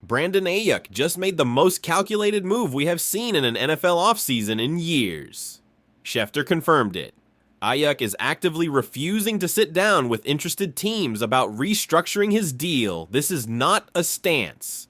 Brandon Ayuk just made the most calculated move we have seen in an NFL offseason in years. Schefter confirmed it. Ayuk is actively refusing to sit down with interested teams about restructuring his deal. This is not a stance.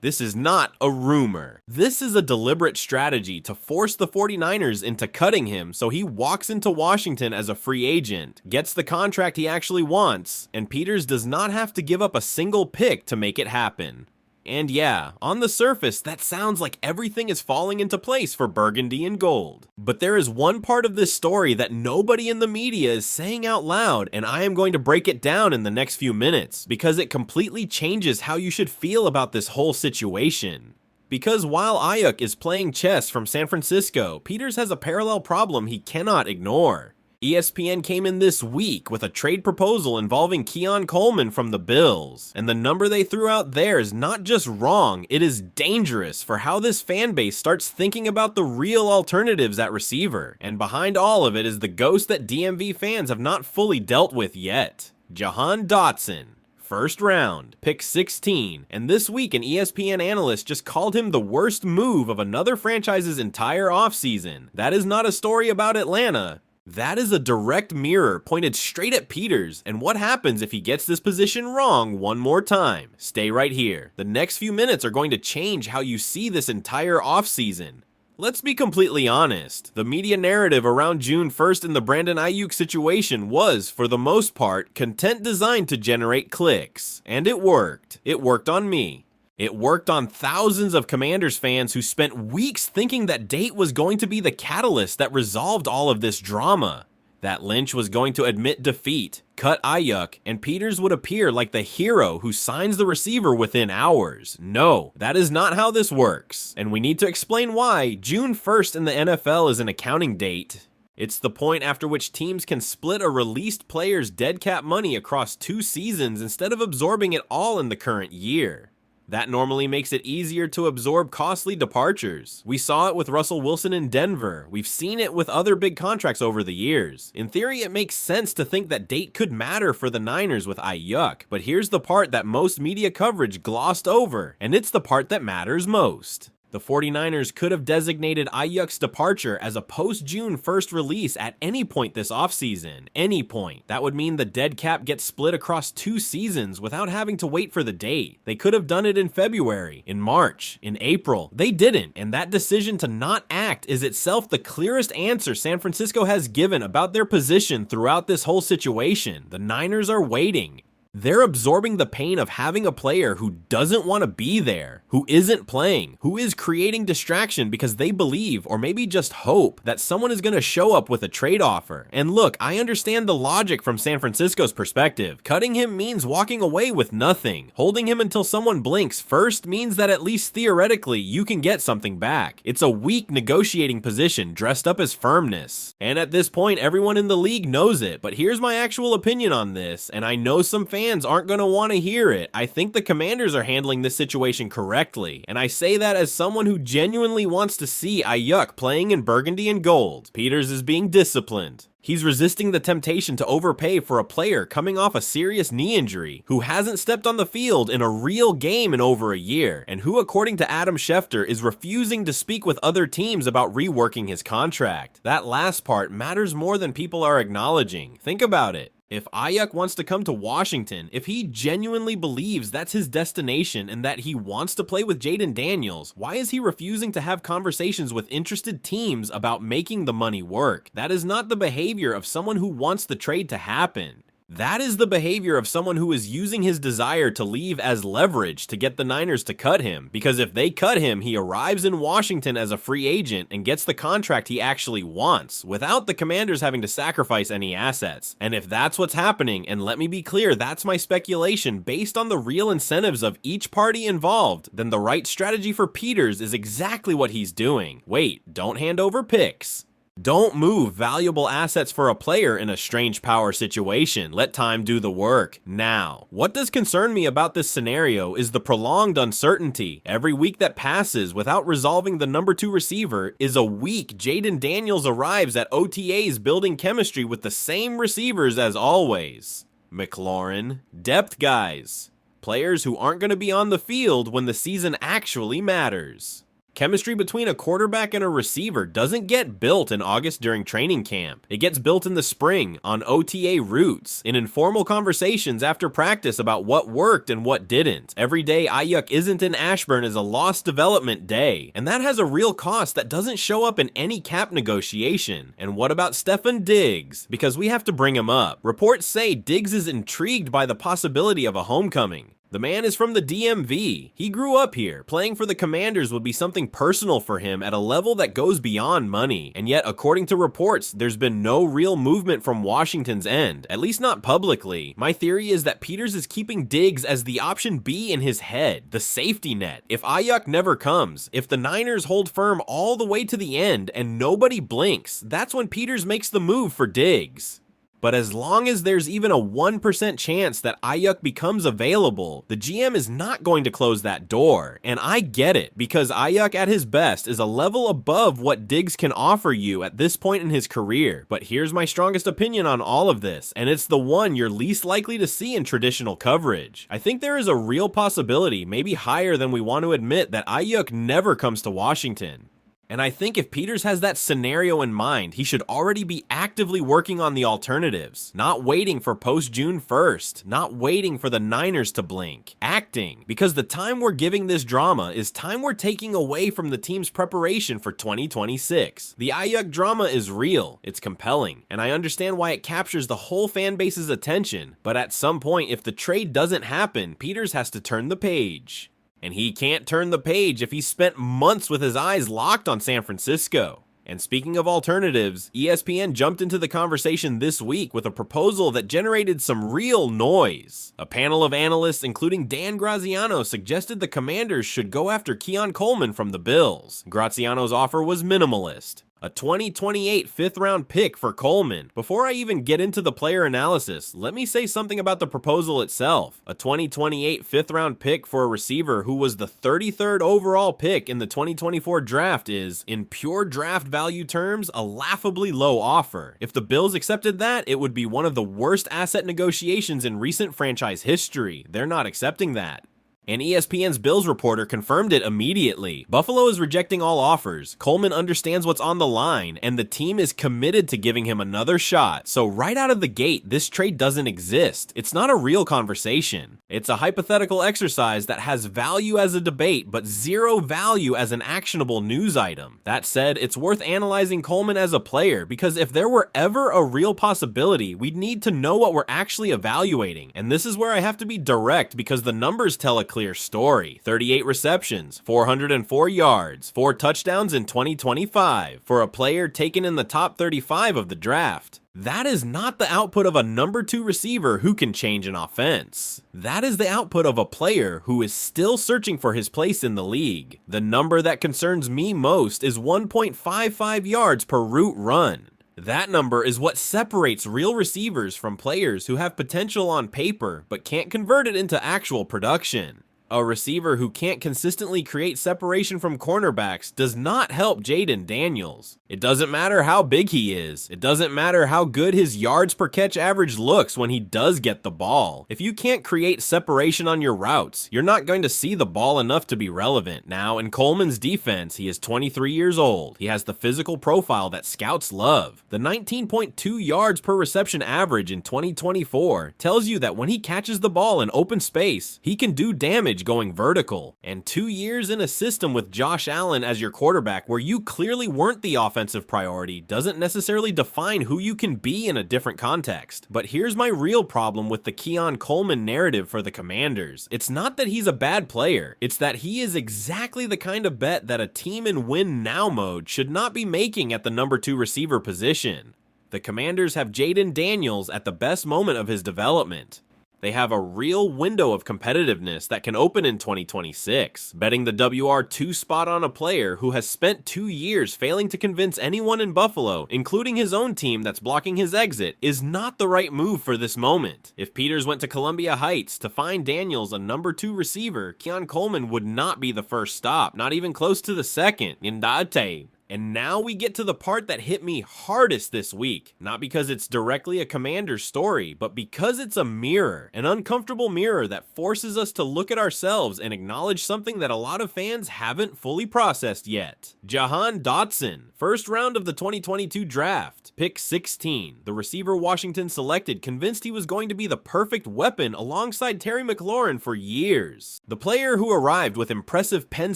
This is not a rumor. This is a deliberate strategy to force the 49ers into cutting him so he walks into Washington as a free agent, gets the contract he actually wants, and Peters does not have to give up a single pick to make it happen. And yeah, on the surface, that sounds like everything is falling into place for Burgundy and Gold. But there is one part of this story that nobody in the media is saying out loud, and I am going to break it down in the next few minutes, because it completely changes how you should feel about this whole situation. Because while Ayuk is playing chess from San Francisco, Peters has a parallel problem he cannot ignore. ESPN came in this week with a trade proposal involving Keon Coleman from the Bills, and the number they threw out there is not just wrong, it is dangerous for how this fan base starts thinking about the real alternatives at receiver, and behind all of it is the ghost that DMV fans have not fully dealt with yet. Jahan Dotson. First round, pick 16, and this week an ESPN analyst just called him the worst move of another franchise's entire offseason. That is not a story about Atlanta. That is a direct mirror pointed straight at Peters, and what happens if he gets this position wrong one more time? Stay right here. The next few minutes are going to change how you see this entire offseason. Let's be completely honest, the media narrative around June 1st in the Brandon Ayuk situation was, for the most part, content designed to generate clicks. And it worked. It worked on me. It worked on thousands of Commanders fans who spent weeks thinking that date was going to be the catalyst that resolved all of this drama. That Lynch was going to admit defeat, cut Ayuk, and Peters would appear like the hero who signs the receiver within hours. No, that is not how this works. And we need to explain why June 1st in the NFL is an accounting date. It's the point after which teams can split a released player's dead cap money across 2 seasons instead of absorbing it all in the current year. That normally makes it easier to absorb costly departures. We saw it with Russell Wilson in Denver. We've seen it with other big contracts over the years. In theory, it makes sense to think that date could matter for the Niners with Ayuk, but here's the part that most media coverage glossed over, and it's the part that matters most. The 49ers could have designated Ayuk's departure as a post-June 1st release at any point this offseason. Any point. That would mean the dead cap gets split across 2 seasons without having to wait for the date. They could have done it in February, in March, in April. They didn't, and that decision to not act is itself the clearest answer San Francisco has given about their position throughout this whole situation. The Niners are waiting. They're absorbing the pain of having a player who doesn't want to be there, who isn't playing, who is creating distraction because they believe, or maybe just hope, that someone is going to show up with a trade offer. And look, I understand the logic from San Francisco's perspective. Cutting him means walking away with nothing. Holding him until someone blinks first means that at least theoretically you can get something back. It's a weak negotiating position dressed up as firmness. And at this point, everyone in the league knows it, but here's my actual opinion on this, and I know some fans aren't going to want to hear it. I think the Commanders are handling this situation correctly, and I say that as someone who genuinely wants to see Ayuk playing in burgundy and gold. Peters is being disciplined. He's resisting the temptation to overpay for a player coming off a serious knee injury, who hasn't stepped on the field in a real game in over a year, and who, according to Adam Schefter, is refusing to speak with other teams about reworking his contract. That last part matters more than people are acknowledging. Think about it. If Ayuk wants to come to Washington, if he genuinely believes that's his destination and that he wants to play with Jaden Daniels, why is he refusing to have conversations with interested teams about making the money work? That is not the behavior of someone who wants the trade to happen. That is the behavior of someone who is using his desire to leave as leverage to get the Niners to cut him, because if they cut him, he arrives in Washington as a free agent and gets the contract he actually wants, without the Commanders having to sacrifice any assets. And if that's what's happening, and let me be clear, that's my speculation based on the real incentives of each party involved, then the right strategy for Peters is exactly what he's doing. Wait, don't hand over picks. Don't move valuable assets for a player in a strange power situation. Let time do the work. Now, what does concern me about this scenario is the prolonged uncertainty. Every week that passes without resolving the number 2 receiver is a week Jaden Daniels arrives at OTAs building chemistry with the same receivers as always. McLaurin, depth guys. players who aren't going to be on the field when the season actually matters. Chemistry between a quarterback and a receiver doesn't get built in August during training camp. It gets built in the spring, on OTA routes, in informal conversations after practice about what worked and what didn't. Every day Ayuk isn't in Ashburn is a lost development day, and that has a real cost that doesn't show up in any cap negotiation. And what about Stefon Diggs? Because we have to bring him up. Reports say Diggs is intrigued by the possibility of a homecoming. The man is from the DMV. He grew up here. Playing for the Commanders would be something personal for him at a level that goes beyond money. And yet, according to reports, there's been no real movement from Washington's end, at least not publicly. My theory is that Peters is keeping Diggs as the option B in his head, the safety net. If Ayuk never comes, if the Niners hold firm all the way to the end and nobody blinks, that's when Peters makes the move for Diggs. But as long as there's even a 1% chance that Ayuk becomes available, the GM is not going to close that door. And I get it, because Ayuk at his best is a level above what Diggs can offer you at this point in his career. But here's my strongest opinion on all of this, and it's the one you're least likely to see in traditional coverage. I think there is a real possibility, maybe higher than we want to admit, that Ayuk never comes to Washington. And I think if Peters has that scenario in mind, he should already be actively working on the alternatives, not waiting for post-June 1st, not waiting for the Niners to blink, acting, because the time we're giving this drama is time we're taking away from the team's preparation for 2026. The Ayuk drama is real, it's compelling, and I understand why it captures the whole fan base's attention, but at some point, if the trade doesn't happen, Peters has to turn the page. And he can't turn the page if he's spent months with his eyes locked on San Francisco. And speaking of alternatives, ESPN jumped into the conversation this week with a proposal that generated some real noise. A panel of analysts, including Dan Graziano, suggested the Commanders should go after Keon Coleman from the Bills. Graziano's offer was minimalist. A 2028 fifth-round pick for Coleman. Before I even get into the player analysis, let me say something about the proposal itself. A 2028 fifth-round pick for a receiver who was the 33rd overall pick in the 2024 draft is, in pure draft value terms, a laughably low offer. If the Bills accepted that, it would be one of the worst asset negotiations in recent franchise history. They're not accepting that. And ESPN's Bills reporter confirmed it immediately. Buffalo is rejecting all offers. Coleman understands what's on the line, and the team is committed to giving him another shot. So right out of the gate, this trade doesn't exist. It's not a real conversation. It's a hypothetical exercise that has value as a debate, but zero value as an actionable news item. That said, it's worth analyzing Coleman as a player, because if there were ever a real possibility, we'd need to know what we're actually evaluating. And this is where I have to be direct, because the numbers tell a clear story. 38 receptions, 404 yards, 4 touchdowns in 2025 for a player taken in the top 35 of the draft. That is not the output of a number 2 receiver who can change an offense. That is the output of a player who is still searching for his place in the league. The number that concerns me most is 1.55 yards per route run. That number is what separates real receivers from players who have potential on paper but can't convert it into actual production. A receiver who can't consistently create separation from cornerbacks does not help Jaden Daniels. It doesn't matter how big he is. It doesn't matter how good his yards per catch average looks when he does get the ball. If you can't create separation on your routes, you're not going to see the ball enough to be relevant. Now, in Coleman's defense, he is 23 years old. He has the physical profile that scouts love. The 19.2 yards per reception average in 2024 tells you that when he catches the ball in open space, he can do damage going vertical. And 2 years in a system with Josh Allen as your quarterback where you clearly weren't the offensive priority doesn't necessarily define who you can be in a different context. But here's my real problem with the Keon Coleman narrative for the Commanders. It's not that he's a bad player, it's that he is exactly the kind of bet that a team in win now mode should not be making at the number 2 receiver position. The Commanders have Jaden Daniels at the best moment of his development. They have a real window of competitiveness that can open in 2026. Betting the WR2 spot on a player who has spent 2 years failing to convince anyone in Buffalo, including his own team that's blocking his exit, is not the right move for this moment. If Peters went to Columbia Heights to find Daniels a number 2 receiver, Keon Coleman would not be the first stop, not even close to the second. Indate. And now we get to the part that hit me hardest this week. Not because it's directly a Commander's story, but because it's a mirror. An uncomfortable mirror that forces us to look at ourselves and acknowledge something that a lot of fans haven't fully processed yet. Jahan Dotson, first round of the 2022 draft, pick 16. The receiver Washington selected convinced he was going to be the perfect weapon alongside Terry McLaurin for years. The player who arrived with impressive Penn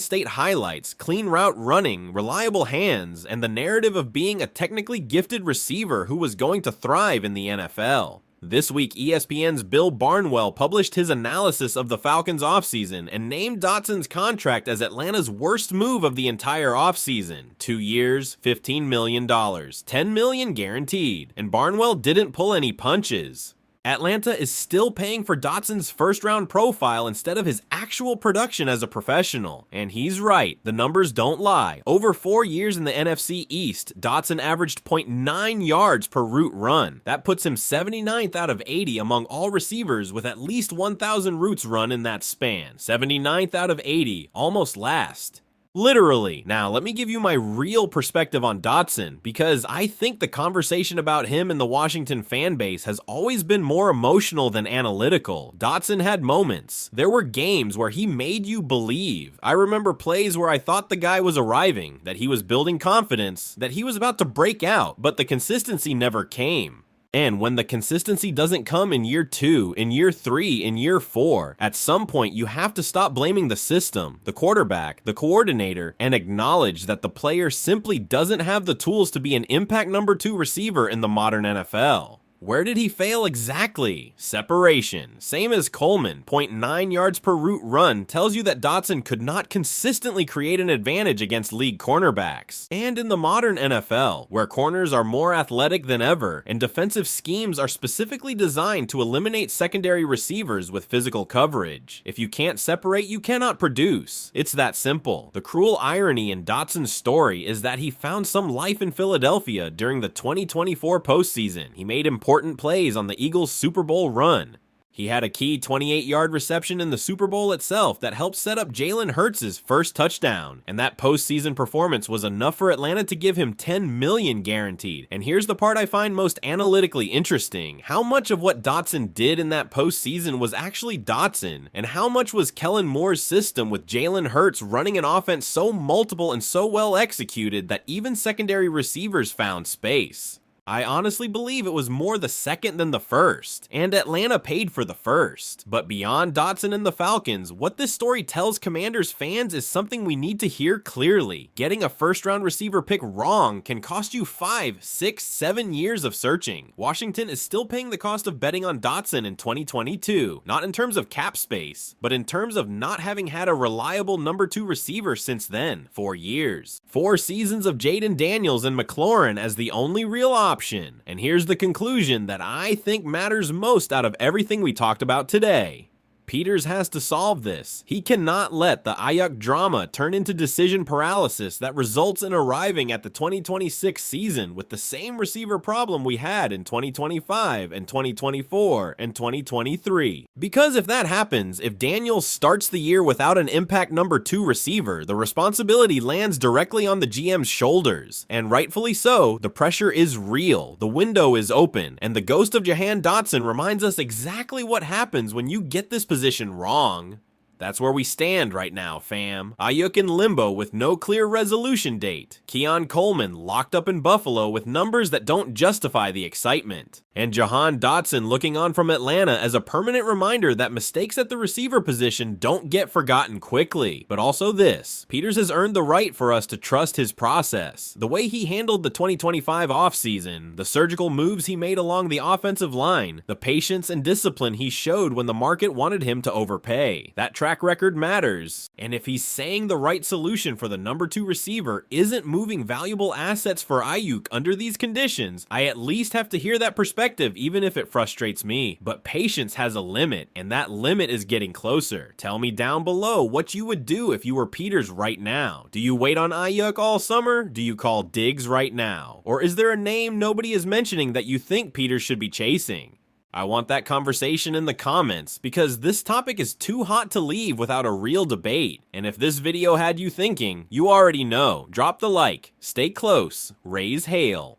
State highlights, clean route running, reliable hands, and the narrative of being a technically gifted receiver who was going to thrive in the NFL. This week, ESPN's Bill Barnwell published his analysis of the Falcons' offseason and named Dotson's contract as Atlanta's worst move of the entire offseason. 2 years, $15 million, $10 million guaranteed, and Barnwell didn't pull any punches. Atlanta is still paying for Dotson's first-round profile instead of his actual production as a professional. And he's right, the numbers don't lie. Over 4 years in the NFC East, Dotson averaged 0.9 yards per route run. That puts him 79th out of 80 among all receivers with at least 1,000 routes run in that span. 79th out of 80, almost last. Literally. Now, let me give you my real perspective on Dotson, because I think the conversation about him and the Washington fan base has always been more emotional than analytical. Dotson had moments. There were games where he made you believe. I remember plays where I thought the guy was arriving, that he was building confidence, that he was about to break out, but the consistency never came. And when the consistency doesn't come in year 2, in year 3, in year 4, at some point you have to stop blaming the system, the quarterback, the coordinator, and acknowledge that the player simply doesn't have the tools to be an impact number 2 receiver in the modern NFL. Where did he fail exactly? Separation. Same as Coleman, 0.9 yards per route run tells you that Dotson could not consistently create an advantage against league cornerbacks. And in the modern NFL, where corners are more athletic than ever, and defensive schemes are specifically designed to eliminate secondary receivers with physical coverage. If you can't separate, you cannot produce. It's that simple. The cruel irony in Dotson's story is that he found some life in Philadelphia during the 2024 postseason. He made important plays on the Eagles' Super Bowl run. He had a key 28-yard reception in the Super Bowl itself that helped set up Jalen Hurts' first touchdown, and that postseason performance was enough for Atlanta to give him $10 million guaranteed. And here's the part I find most analytically interesting. How much of what Dotson did in that postseason was actually Dotson, and how much was Kellen Moore's system with Jalen Hurts running an offense so multiple and so well executed that even secondary receivers found space? I honestly believe it was more the second than the first, and Atlanta paid for the first. But beyond Dotson and the Falcons, what this story tells Commanders fans is something we need to hear clearly. Getting a first-round receiver pick wrong can cost you 5, 6, 7 years of searching. Washington is still paying the cost of betting on Dotson in 2022, not in terms of cap space, but in terms of not having had a reliable number 2 receiver since then. 4 years. 4 seasons of Jaden Daniels and McLaurin as the only real option. And here's the conclusion that I think matters most out of everything we talked about today. Peters has to solve this. He cannot let the Ayuk drama turn into decision paralysis that results in arriving at the 2026 season with the same receiver problem we had in 2025 and 2024 and 2023. Because if that happens, if Daniels starts the year without an impact number 2 receiver, the responsibility lands directly on the GM's shoulders. And rightfully so, the pressure is real, the window is open, and the ghost of Jahan Dotson reminds us exactly what happens when you get this position wrong. That's where we stand right now, fam. Ayuk in limbo with no clear resolution date. Keon Coleman locked up in Buffalo with numbers that don't justify the excitement. And Jahan Dotson looking on from Atlanta as a permanent reminder that mistakes at the receiver position don't get forgotten quickly. But also this, Peters has earned the right for us to trust his process. The way he handled the 2025 offseason, the surgical moves he made along the offensive line, the patience and discipline he showed when the market wanted him to overpay. That track record matters. And if he's saying the right solution for the number 2 receiver isn't moving valuable assets for Ayuk under these conditions, I at least have to hear that perspective, even if it frustrates me. But patience has a limit, and that limit is getting closer. Tell me down below what you would do if you were Peters right now. Do you wait on Ayuk all summer? Do you call Diggs right now? Or is there a name nobody is mentioning that you think Peters should be chasing? I want that conversation in the comments, because this topic is too hot to leave without a real debate. And if this video had you thinking, you already know. Drop the like, stay close, raise hail.